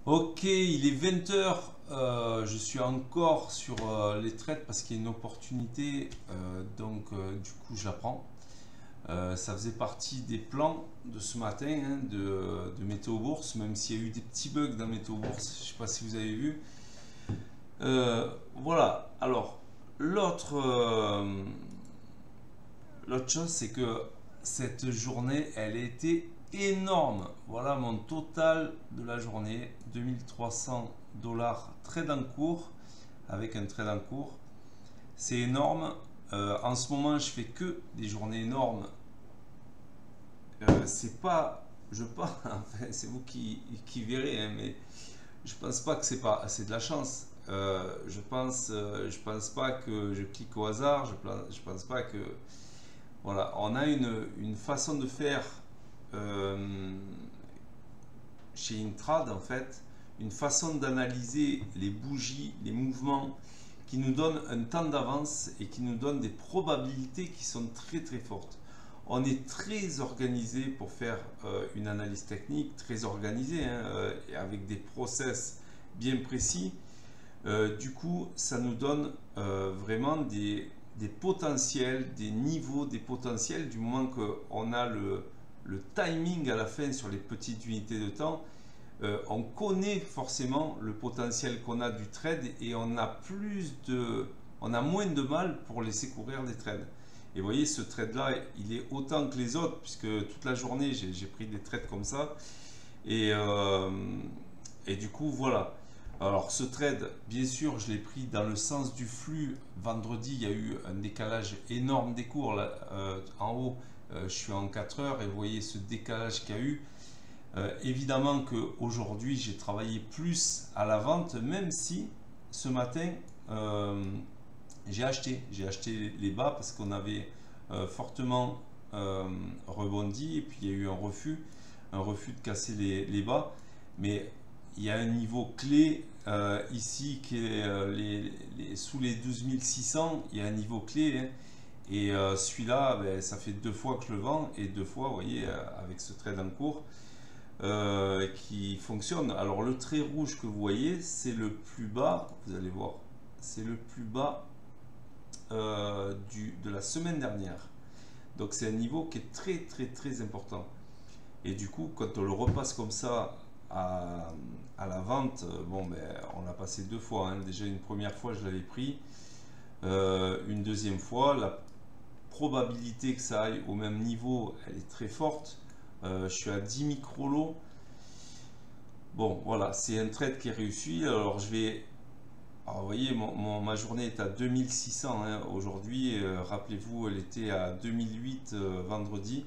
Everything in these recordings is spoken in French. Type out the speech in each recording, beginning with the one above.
Ok, il est 20 h. Je suis encore sur les trades parce qu'il y a une opportunité. Du coup, j'apprends. Ça faisait partie des plans de ce matin, hein, de Météo Bourse, même s'il y a eu des petits bugs dans Météo Bourse. Je ne sais pas si vous avez vu. Voilà. Alors, l'autre l'autre chose, c'est que cette journée, elle a été énorme. Voilà mon total de la journée, 2300 $ trade en cours, avec un trade en cours. C'est énorme. En ce moment, je fais que des journées énormes. C'est pas, je pense, enfin, c'est vous qui verrez, hein, mais je pense pas que c'est de la chance. Je pense pas que je clique au hasard. Je pense pas que voilà, on a une façon de faire euh, chez Intrad en fait, une façon d'analyser les bougies, les mouvements qui nous donne un temps d'avance et qui nous donne des probabilités qui sont très très fortes. On est très organisé pour faire une analyse technique, très organisé, hein, et avec des process bien précis. Du coup, ça nous donne vraiment des potentiels, des niveaux, des potentiels du moment qu'on a le timing à la fin sur les petites unités de temps. On connaît forcément le potentiel qu'on a du trade et on a moins de mal pour laisser courir des trades. Et vous voyez, ce trade-là, il est autant que les autres, puisque toute la journée, j'ai pris des trades comme ça. Et, euh, et du coup, voilà. Alors, ce trade, bien sûr, je l'ai pris dans le sens du flux. Vendredi, il y a eu un décalage énorme des cours. Là, en haut, je suis en 4 heures et vous voyez ce décalage qu'il y a eu. Évidemment qu'aujourd'hui, j'ai travaillé plus à la vente, même si ce matin, j'ai acheté les bas parce qu'on avait fortement rebondi et puis il y a eu un refus de casser les bas. Mais il y a un niveau clé ici qui est sous les 12 600, il y a un niveau clé, hein. Et celui-là, ben, ça fait 2 fois que je le vends et 2 fois, vous voyez, avec ce trade en cours qui fonctionne. Alors le trait rouge que vous voyez, c'est le plus bas, vous allez voir, c'est le plus bas de la semaine dernière. Donc c'est un niveau qui est très très très important. Et du coup, quand on le repasse comme ça à la vente, bon ben on l'a passé 2 fois, hein. Déjà une première fois je l'avais pris, une deuxième fois, la probabilité que ça aille au même niveau, elle est très forte. Je suis à 10 micro-lots. Bon, voilà, c'est un trade qui est réussi. Alors, vous voyez, ma journée est à 2600, hein, aujourd'hui. Rappelez-vous, elle était à 2008 vendredi.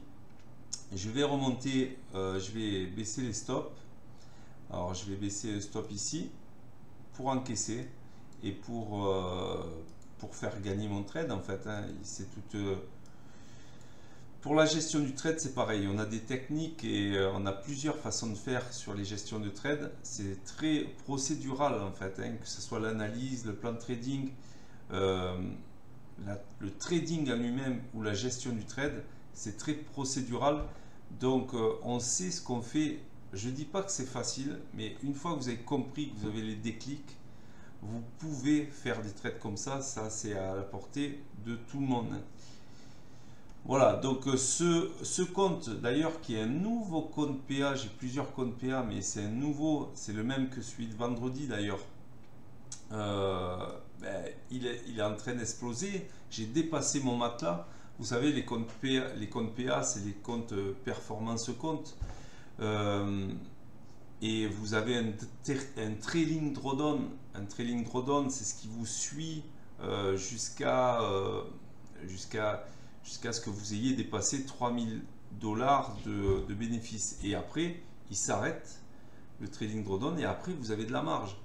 Je vais remonter, je vais baisser les stops. Alors, je vais baisser le stop ici pour encaisser et pour faire gagner mon trade, en fait, hein. C'est tout. Pour la gestion du trade, c'est pareil. On a des techniques et on a plusieurs façons de faire sur les gestions de trade. C'est très procédural en fait, hein, que ce soit l'analyse, le plan de trading, euh, le trading en lui-même ou la gestion du trade, c'est très procédural. Donc on sait ce qu'on fait. Je ne dis pas que c'est facile, mais une fois que vous avez compris, que vous avez les déclics, vous pouvez faire des trades comme ça. Ça, c'est à la portée de tout le monde. Voilà, donc ce compte d'ailleurs qui est un nouveau compte PA, j'ai plusieurs comptes PA, mais c'est un nouveau, c'est le même que celui de vendredi d'ailleurs. Il est en train d'exploser, j'ai dépassé mon matelas. Vous savez, les comptes PA, c'est les comptes performance compte. Et vous avez un trailing drawdown. Un trailing drawdown, c'est ce qui vous suit jusqu'à ce que vous ayez dépassé 3000 $ de bénéfices. Et après, il s'arrête, le trading drawdown, et après, vous avez de la marge.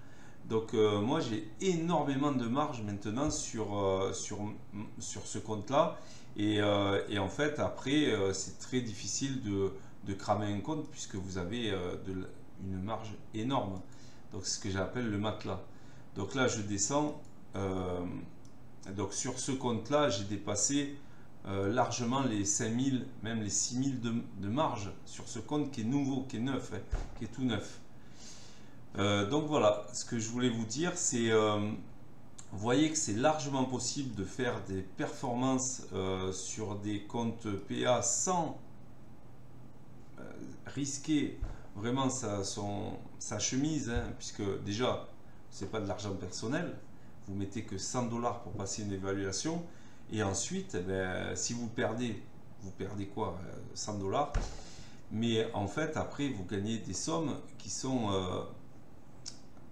Donc, moi, j'ai énormément de marge maintenant sur ce compte-là. Et en fait, après, c'est très difficile de cramer un compte puisque vous avez une marge énorme. Donc, c'est ce que j'appelle le matelas. Donc là, je descends. Donc, sur ce compte-là, j'ai dépassé largement les 5000, même les 6000 de marge sur ce compte qui est nouveau, qui est neuf, hein, qui est tout neuf. Donc voilà, ce que je voulais vous dire, c'est vous voyez que c'est largement possible de faire des performances sur des comptes PA sans risquer vraiment sa chemise, hein, puisque déjà, c'est pas de l'argent personnel, vous mettez que 100 dollars pour passer une évaluation, et ensuite, eh ben, si vous perdez quoi 100 dollars, mais en fait, après, vous gagnez des sommes qui sont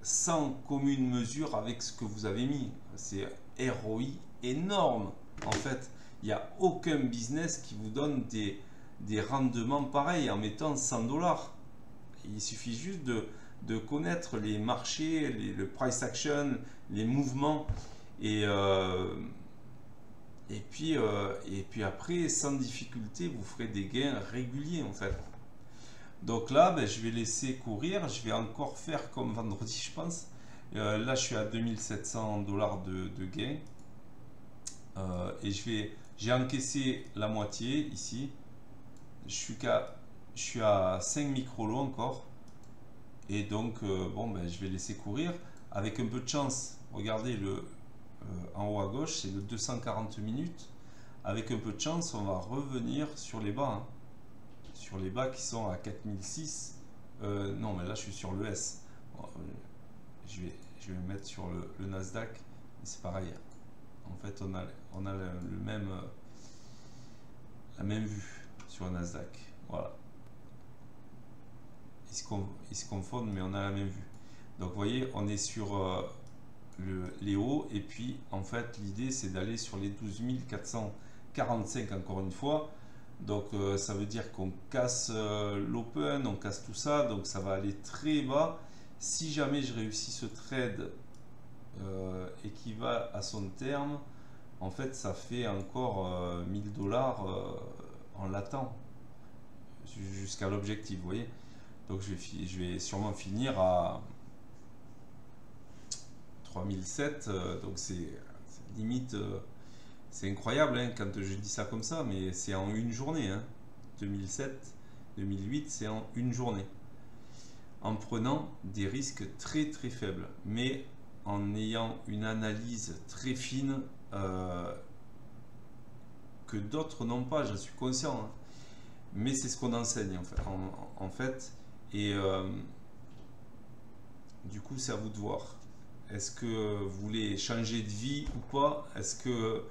sans commune mesure avec ce que vous avez mis. C'est ROI énorme. En fait, il n'y a aucun business qui vous donne des rendements pareils en mettant 100 dollars. Il suffit juste de connaître les marchés, le price action, les mouvements et puis après, sans difficulté, vous ferez des gains réguliers en fait. Donc là, ben, je vais laisser courir. Je vais encore faire comme vendredi, je pense. Là, je suis à 2700 dollars de gain. Et j'ai encaissé la moitié ici. Je suis à 5 micro-lots encore. Et donc, bon, ben, je vais laisser courir. Avec un peu de chance, regardez en haut à gauche, c'est le 240 minutes. Avec un peu de chance, on va revenir sur les bas. Hein. Sur les bas qui sont à 4006. Non, mais là, je suis sur le S. Bon, je vais me mettre sur le Nasdaq. C'est pareil. En fait, on a la même vue sur le Nasdaq. Voilà. Ils se confondent, mais on a la même vue. Donc, vous voyez, on est sur les hauts. Et puis, en fait, l'idée, c'est d'aller sur les 12 445 encore une fois. Donc, ça veut dire qu'on casse l'open, on casse tout ça. Donc, ça va aller très bas. Si jamais je réussis ce trade et qui va à son terme, en fait, ça fait encore 1000 dollars en latent jusqu'à l'objectif, vous voyez. Donc, je vais sûrement finir à 3007. Donc, c'est limite, c'est incroyable hein, quand je dis ça comme ça, mais c'est en une journée. Hein. 2007, 2008, c'est en une journée. En prenant des risques très très faibles, mais en ayant une analyse très fine que d'autres n'ont pas, j'en suis conscient. Hein. Mais c'est ce qu'on enseigne en fait. Et du coup, c'est à vous de voir. Est-ce que vous voulez changer de vie ou pas? Est-ce que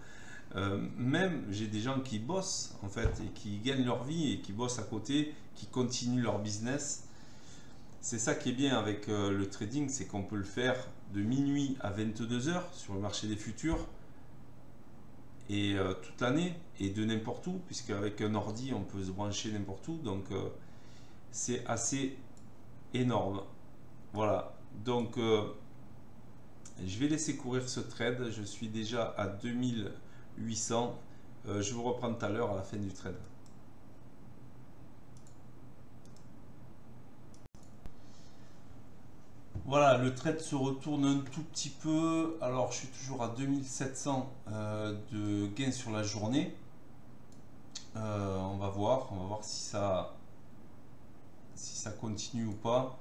même j'ai des gens qui bossent en fait et qui gagnent leur vie et qui bossent à côté, qui continuent leur business. C'est ça qui est bien avec le trading, c'est qu'on peut le faire de minuit à 22 heures sur le marché des futurs et toute l'année et de n'importe où, puisque avec un ordi on peut se brancher n'importe où, donc c'est assez énorme. Voilà, donc je vais laisser courir ce trade. Je suis déjà à 2800. Je vous reprends tout à l'heure à la fin du trade. Voilà, le trade se retourne un tout petit peu. Alors, je suis toujours à 2700 de gain sur la journée. On va voir si ça continue ou pas.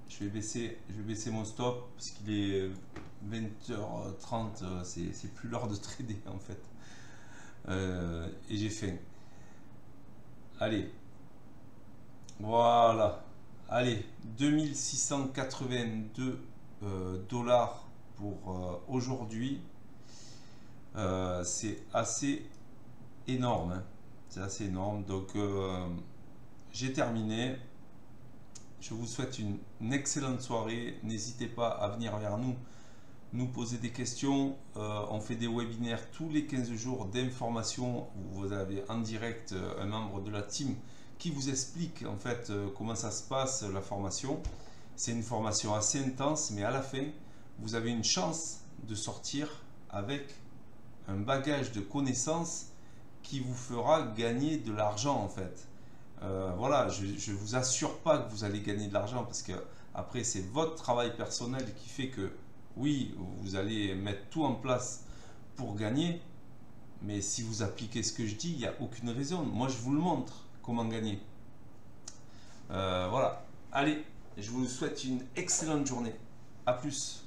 Je vais baisser mon stop parce qu'il est 20h30. C'est plus l'heure de trader en fait. Et j'ai faim. Allez. Voilà. Allez, 2682 dollars pour aujourd'hui. C'est assez énorme. Hein. C'est assez énorme. Donc, j'ai terminé. Je vous souhaite une excellente soirée. N'hésitez pas à venir vers nous poser des questions. On fait des webinaires tous les 15 jours d'information. Vous avez en direct un membre de la team qui vous explique en fait comment ça se passe la formation. C'est une formation assez intense, mais à la fin, vous avez une chance de sortir avec un bagage de connaissances qui vous fera gagner de l'argent en fait. Voilà, je ne vous assure pas que vous allez gagner de l'argent parce que après c'est votre travail personnel qui fait que oui, vous allez mettre tout en place pour gagner, mais si vous appliquez ce que je dis, il n'y a aucune raison. Moi, je vous le montre. comment gagner. Voilà. Allez, je vous souhaite une excellente journée. À plus.